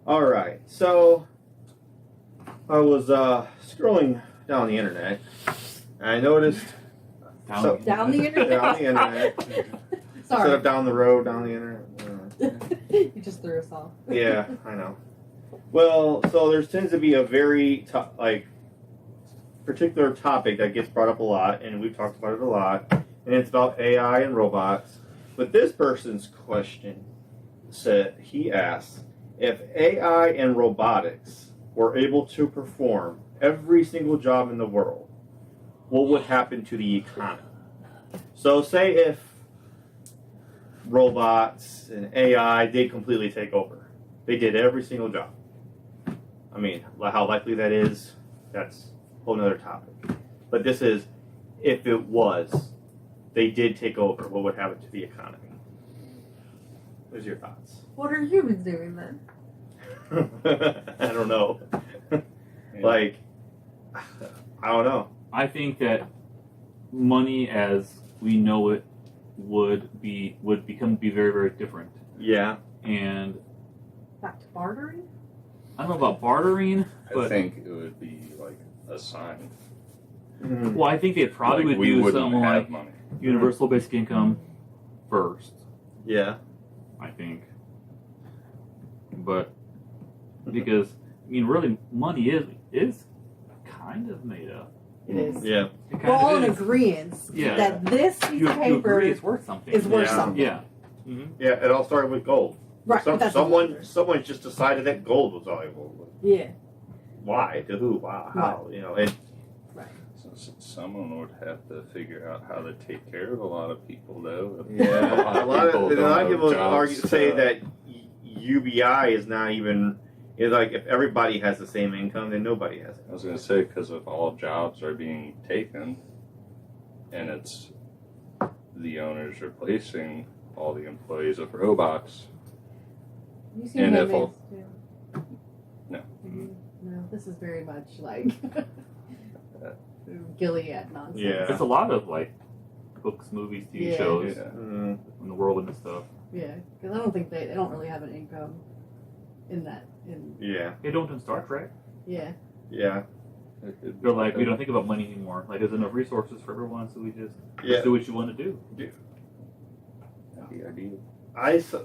All right, so I was scrolling down the internet, and I noticed Down the internet. down the internet instead Sorry. of down the road, down the internet. You just threw us off. Yeah, I know. Well, so there tends to be a very particular topic that gets brought up a lot, and we've talked about it a lot, and it's about AI and robots. But this person's question he asked, if AI and robotics were able to perform every single job in the world, what would happen to the economy? So say if robots and AI did completely take over. They did every single job. I mean, how likely that is, that's a whole nother topic. But this is, if it was, they did take over, what would happen to the economy? What's your thoughts? What are humans doing then? I don't know. Like, I don't know. I think that money as we know it would be very, very different. Yeah. And Back to bartering? I don't know about bartering, but I think it would be like assigned. Mm-hmm. well, I think they probably Like, would we do wouldn't something have like money. universal basic income first. Yeah. I think, but because I mean, really, money is kind of made up. It is. Yeah. It kind We're all of in is. agreement Yeah. that this piece You of paper agree it's worth something. is worth Yeah. something. Yeah. Mm-hmm. Yeah, it all started with gold. Right. but that's another. Someone just decided that gold was valuable. Yeah. Why? To who? Wow. How? You know, it, Right. So someone would have to figure out how to take care of a lot of people, though. yeah. A lot of don't people have argue, jobs, say that UBI is not even. It's like if everybody has the same income, then nobody has it. I was going to say, because if all jobs are being taken, and it's the owners replacing all the employees with robots, You seen And if Handmaid's all- Tale? No. No, this is very much like Gilead nonsense. Yeah. It's a lot of like books, movies, TV Yeah. shows yeah. Mm, in the world and stuff. Yeah, because I don't think they don't really have an income in that. yeah. They don't in Star Trek. Yeah. Yeah. They're like, we don't think about money anymore. Like, there's enough resources for everyone, so we just Yeah. do what you want to do. The idea.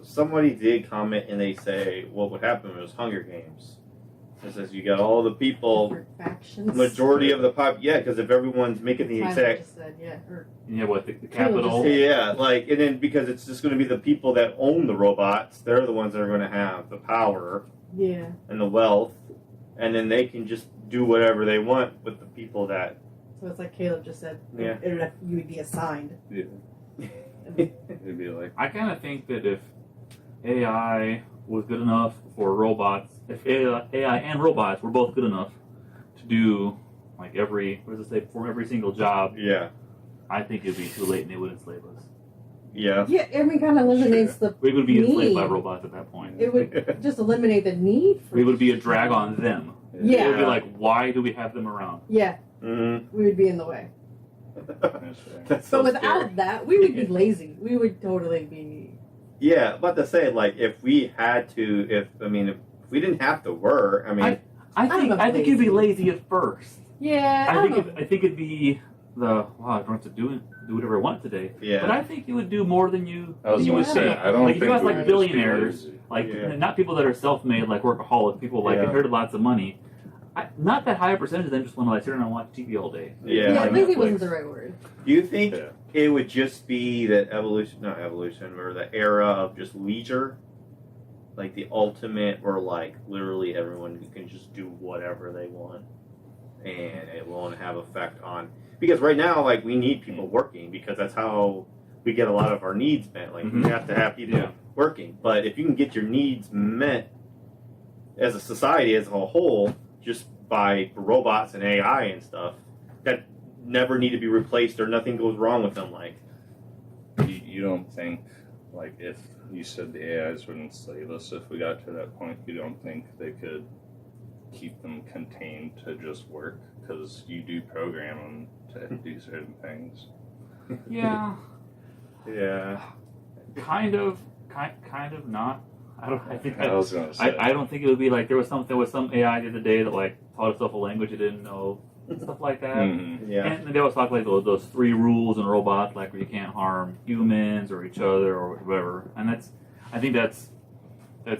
Somebody did comment and they say what would happen was Hunger Games. It says you got all the people, Different factions. majority of the pop. Yeah, because if everyone's making the Tyler exact. just said, yeah. Or, And yeah, what the Caleb capital? just Yeah, like, and then because it's just going to be the people that own the robots, they're the ones that are going to have the power yeah. and the wealth, and then they can just do whatever they want with the people that. So it's like Caleb just said. Yeah. You would be assigned. Yeah. It'd be like, I kind of think that if AI was good enough for robots, if AI and robots were both good enough to do like what does it say, perform every single job, Yeah, I think it'd be too late and they would enslave us. yeah. Yeah, I mean, kind of eliminates the. We would be enslaved by Need. robots at that point. It would just eliminate the need for. We would be a drag on them. Yeah. It would be like, why do we have them around? Yeah, Mm-hmm. we would be in the way. That's so But without scary. that, we would be lazy. We would totally be. Yeah, but to say like if we had to, if we didn't have to work, I think you'd be lazy at first. Yeah, I don't know. I think it'd be I don't have to do whatever I want today. yeah, But I think you would do more than you. I was than you going would to say, think. I don't Like, if think you ask we like would just be billionaires, lazy. like Yeah. not people that are self-made, like workaholic people, like Yeah. inherited lots of money. Not that high a percentage of them just want to like sit around and watch TV all day. Yeah. Yeah, on lazy Netflix. wasn't the right word. Do you think Yeah. it would just be that not evolution, or the era of just leisure, like the ultimate, where like literally everyone can just do whatever they want, and it won't have effect on, because right now like we need people working because that's how we get a lot of our needs met. Like Mhm. we have to have people Yeah. working, but if you can get your needs met as a society as a whole, just by robots and AI and stuff that never need to be replaced or nothing goes wrong with them. Like, You don't think, like, if you said the AIs would enslave us, if we got to that point, you don't think they could keep them contained to just work? Because you do program them to do certain things. Yeah, yeah, kind of not. I was gonna say. I don't think it would be like there was some AI the other day that like taught itself a language it didn't know and stuff like that. Mhm. Yeah. And they always talk like those 3 rules in robots, like where you can't harm humans or each other or whatever. And I think that's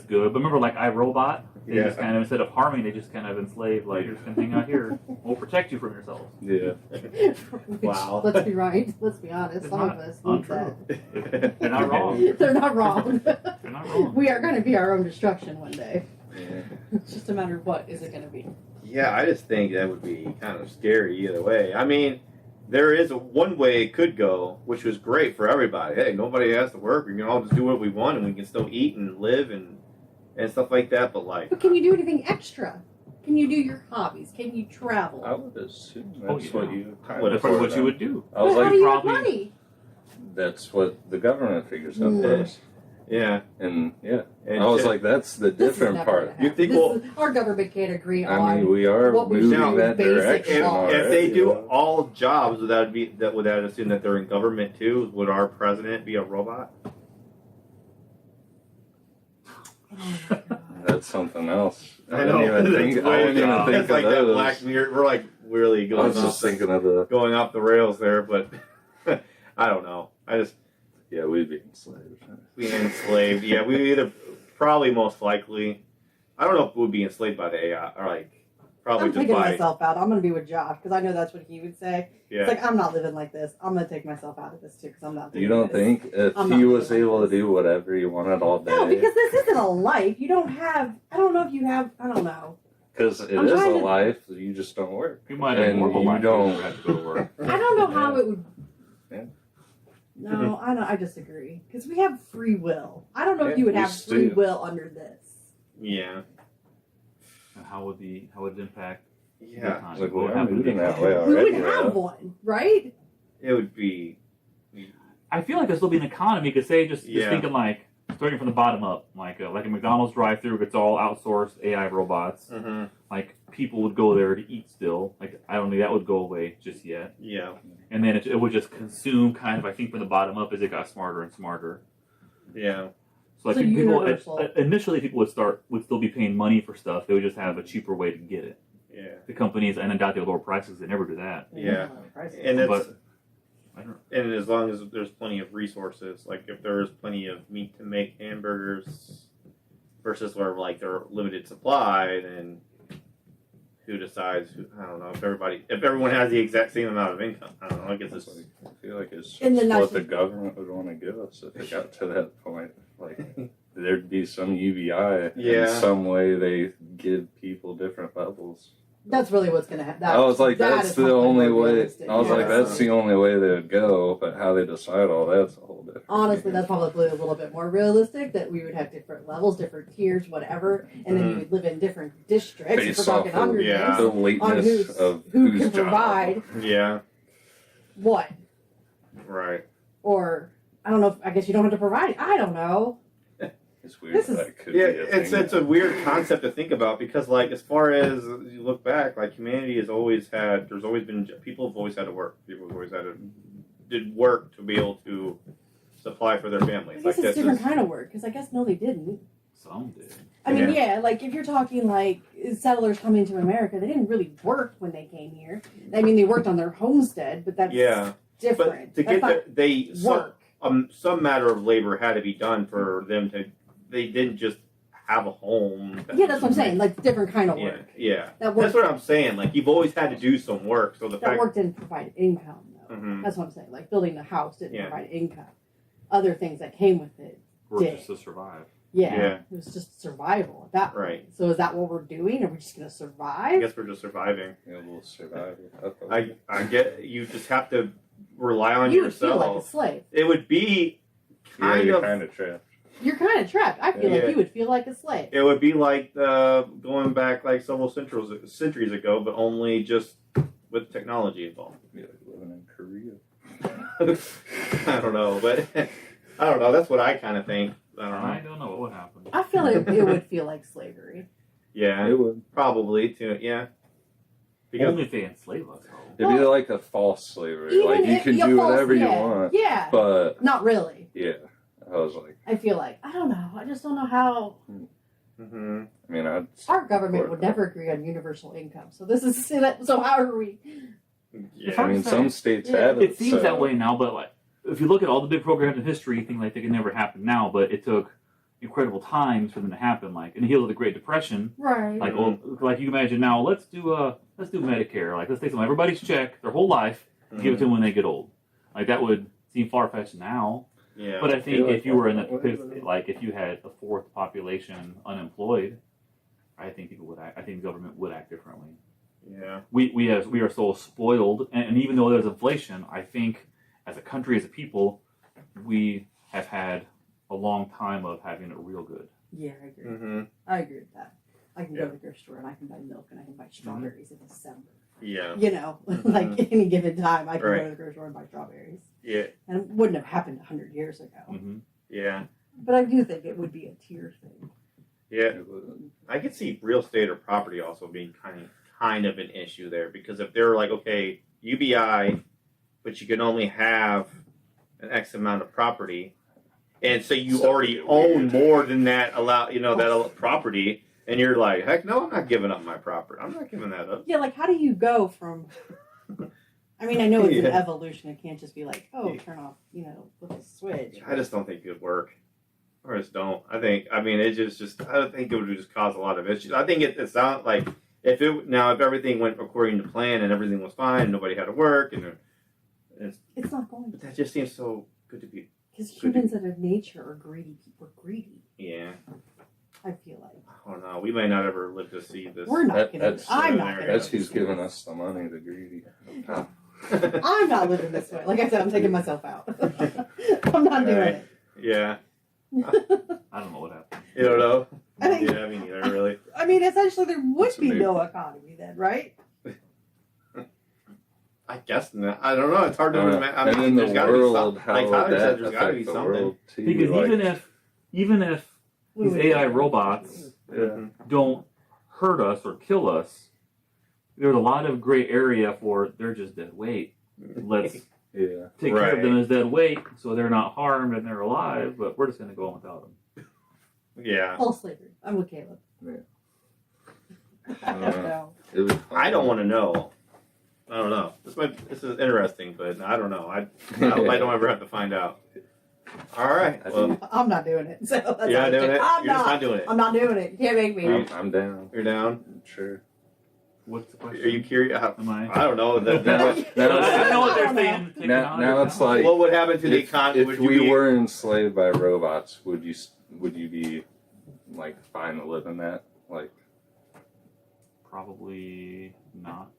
good. But remember, like iRobot, they Yeah. just kind of instead of harming, they just kind of enslave. Like you're just gonna hang out here. We'll protect you from yourself. Yeah. Which, Wow. let's be right. Let's be honest. It's Some not of us need untrue. that. They're not wrong. They're not wrong. They're not wrong. We are going to be our own destruction one day. Yeah. It's just a matter of what is it going to be. Yeah, I just think that would be kind of scary either way. I mean, there is one way it could go, which was great for everybody. Hey, nobody has to work. We can all just do what we want, and we can still eat and live and stuff like that. But like, But can you do anything extra? Can you do your hobbies? Can you travel? I would assume that's Oh, yeah. what you. That's probably what you would do. I was But how like, do you have probably- money? that's what the government figures out Mm. first. yeah, And yeah, and I was to- like, that's the This is different never part. gonna happen. You think This we'll- is- our government can't agree I on. mean, we are what we moving do, that basic direction laws. if they already. do all jobs, would that assume that they're in government too? Would our president be a robot? Oh my God. That's something else. I didn't know. even think. I didn't even That's think It's of like that those. Black Mirror. We're like really I going was just off, thinking of the. going off the rails there, but I don't know. Yeah, we'd be enslaved. We enslaved. Yeah, we either probably most likely. I don't know if we'd be enslaved by the AI or like probably I'm just taking by myself out. I'm going to be with Josh because I know that's what he would say. yeah. It's like, I'm not living like this. I'm going to take myself out of this too because I'm not doing You don't this. think if I'm he not was doing able to this. do whatever he wanted all day? No, because this isn't a life. You don't have, I don't know if you have, I don't know. Because it I'm is a trying to- life, you just don't work. You might have And more of a you life don't- if you had to go to work. I don't know how it would. Yeah. No, I disagree. Because we have free will. I don't know if Yeah, you would we have free do. will under this. Yeah. And how would it impact? the Yeah. economy? Like, What would we're happen to moving the that way economy? We already. would have one, right? It would be. I feel like there'll still be an economy because say just Yeah. thinking like starting from the bottom up, like a McDonald's drive-through gets all outsourced AI robots. Mm-hmm. Like people would go there to eat still. Like I don't think that would go away just yet. Yeah. And then it would just consume kind of I think from the bottom up as it got smarter and smarter. Yeah. So like So people universal. initially people would still be paying money for stuff. They would just have a cheaper way to get it. Yeah. The companies and I doubt they'll lower prices. They never do that. Yeah. Prices. And it's But I don't. and as long as there's plenty of resources, like if there is plenty of meat to make hamburgers, versus where like they're limited supply, then who decides? I don't know. If everyone has the exact same amount of income, I don't know. I guess it's I feel like it's And just then what that's- the government would want to give us if it got to that point. Like, there'd be some UBI. Yeah. In some way they give people different levels. That's really what's going to happen. I was like, that's the only way. I was like, Yeah. that's the only way they would go. But how they decide all that's a whole different. Honestly, that's probably a little bit more realistic that we would have different levels, different tiers, whatever, and then you would live in different districts. If Based we're off talking of hundreds, yeah. the on lateness of who whose can job. provide yeah. what, Right. or I don't know. I guess you don't have to provide. I don't know. It's weird. This is- that could Yeah, be a it's thing. a weird concept to think about because, like, as far as you look back, like humanity has always had. There's always been people have always had to work. People have always had to did work to be able to supply for their I families. guess Like it's this different is kind of work because I guess no, they didn't. Some did. I mean, yeah, like if you're talking like settlers coming to America, they didn't really work when they came here. I mean, they worked on their homestead, but that's yeah. different. But to That's get there, they work. some matter of labor had to be done for them to. They didn't just have a home. Yeah, that's what I'm saying. Like different kind of Yeah, work. yeah. That work That's what I'm saying. Like you've always had to do some work. So the that fact. work didn't provide income though. Mhm. That's what I'm saying. Like building a house didn't Yeah. provide income. Other things that came with it. Work Did. just to survive. Yeah, Yeah. it was just survival at that point. Right. So is that what we're doing? Are we just gonna I survive? guess we're just surviving. Yeah, we'll survive. I get you just have to rely on You would feel yourself. like a slave. It would be Yeah, kind you're of. kind of trapped. You're kind of trapped. I feel Yeah. like you would feel like a slave. It would be like going back like several centuries ago, but only just with technology involved. Be like living in Korea. I don't know, but I don't know. That's what I kind of think. I don't I know. don't know what would happen. I feel like it would feel like slavery. Yeah, It would. probably too. Yeah, because Only if they enslave us, though. It'd be like a false slavery. Even Like you if can you're do false, whatever you yeah. want, Yeah. but Not really. yeah. I was like, I feel like I don't know. I just don't know how Mm-hmm. I mean, our government would never agree on universal income. So this is so how are we? Yeah. I mean, some states Yeah. have It it. seems so, that way now, but like if you look at all the big programs in history, you think like they could never happen now, but it took incredible times for them to happen. Like in the heels of the Great Depression, Right. like like you imagine now, let's do Medicare. Like let's take some everybody's check their whole life, and give it to them when they get old. Like that would seem far fetched now. Yeah. But I think feel like if you were in that- like if you had a fourth population unemployed, I think people would I think the government would act differently. Yeah. We are so spoiled, and even though there's inflation, I think as a country, as a people, we have had a long time of having it real good. Yeah, I agree. Mm-hmm. I agree with that. I can go Yeah. to the grocery store and I can buy milk and I can buy strawberries in December. Yeah. You know, Mhm. like any given time, I can Right. go to the grocery store and buy strawberries. Yeah. And it wouldn't have happened 100 years ago. Mm-hmm. Yeah. But I do think it would be a tier thing. Yeah. I could see real estate or property also being kind of an issue there, because if they're like, okay, UBI, but you can only have an X amount of property, and so you already own more than that that property, and you're like, heck no, I'm not giving up my property. I'm not giving that up. Yeah, like how do you go from? I mean, I know it's an Yeah. evolution. It can't just be like, oh, turn off, with a switch. I just don't think it would work. I just don't. I mean, it just. I don't think it would just cause a lot of issues. I think it sounds like if everything went according to plan and everything was fine, and nobody had to work, and It's not going but to. that just seems so good to be. Because humans out of nature are greedy. We're greedy. Yeah, I feel like I don't know. We may not ever live to see this. we're not gonna. that's- I'm not gonna. That's do who's this. giving us the money, the greedy. I'm not living this way. Like I said, I'm taking myself out. I'm not doing Right. it. Yeah, I don't know what happened. you don't know. I think- Yeah, me neither. Really. I mean, essentially, there would It's be amazing. no economy then, right? I guess not. I don't know. It's hard to imagine. I and mean, in the there's gotta be world, something. how Like would Tyler that said, there's got to be affect the something. world too? Because Like, even if We these would- AI robots yeah. don't hurt us or kill us, there's a lot of gray area for they're just dead weight. Let's Yeah. take care of Right. them as dead weight so they're not harmed and they're alive, but we're just going to go on without them. Yeah. Full slavery. I'm with Caleb. Yeah. I don't know. It was I don't want to know. I don't know. This is interesting, but I don't know. I hope I don't ever have to find out. All right. I Well, think- I'm not doing it. So that's you're not doing it. I'm You're just not. not doing it. I'm not doing it. You can't make me. I'm down. You're down. Sure. What's the question? Are you curious? Am I? I don't know. Now- I know what they're I don't know. saying. taking Now 100 it's pounds. like What would happen to the if, economy? if Would you we be, were enslaved by robots, would you be like fine to live in that? Like, Probably not.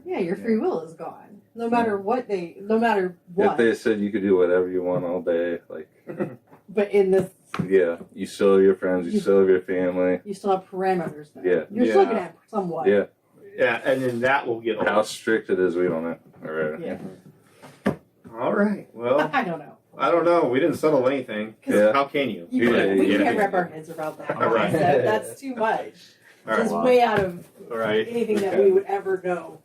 Yeah, your free will is gone. No matter what. if they said you could do whatever you want all day, like, But in this, yeah, you still have your friends, you still have your family. you still have parameters. Though. Yeah. You're still Yeah. gonna have somewhat. Yeah. yeah, and then that will get How old. strict it is, we don't know. Or, Yeah. All right. Well, I don't know. I don't know. We didn't settle anything. Yeah. How can you? You can't, we Yeah. can't wrap our heads around that. All right. concept. That's too much. All right. It's way out of All right. anything that we would ever know.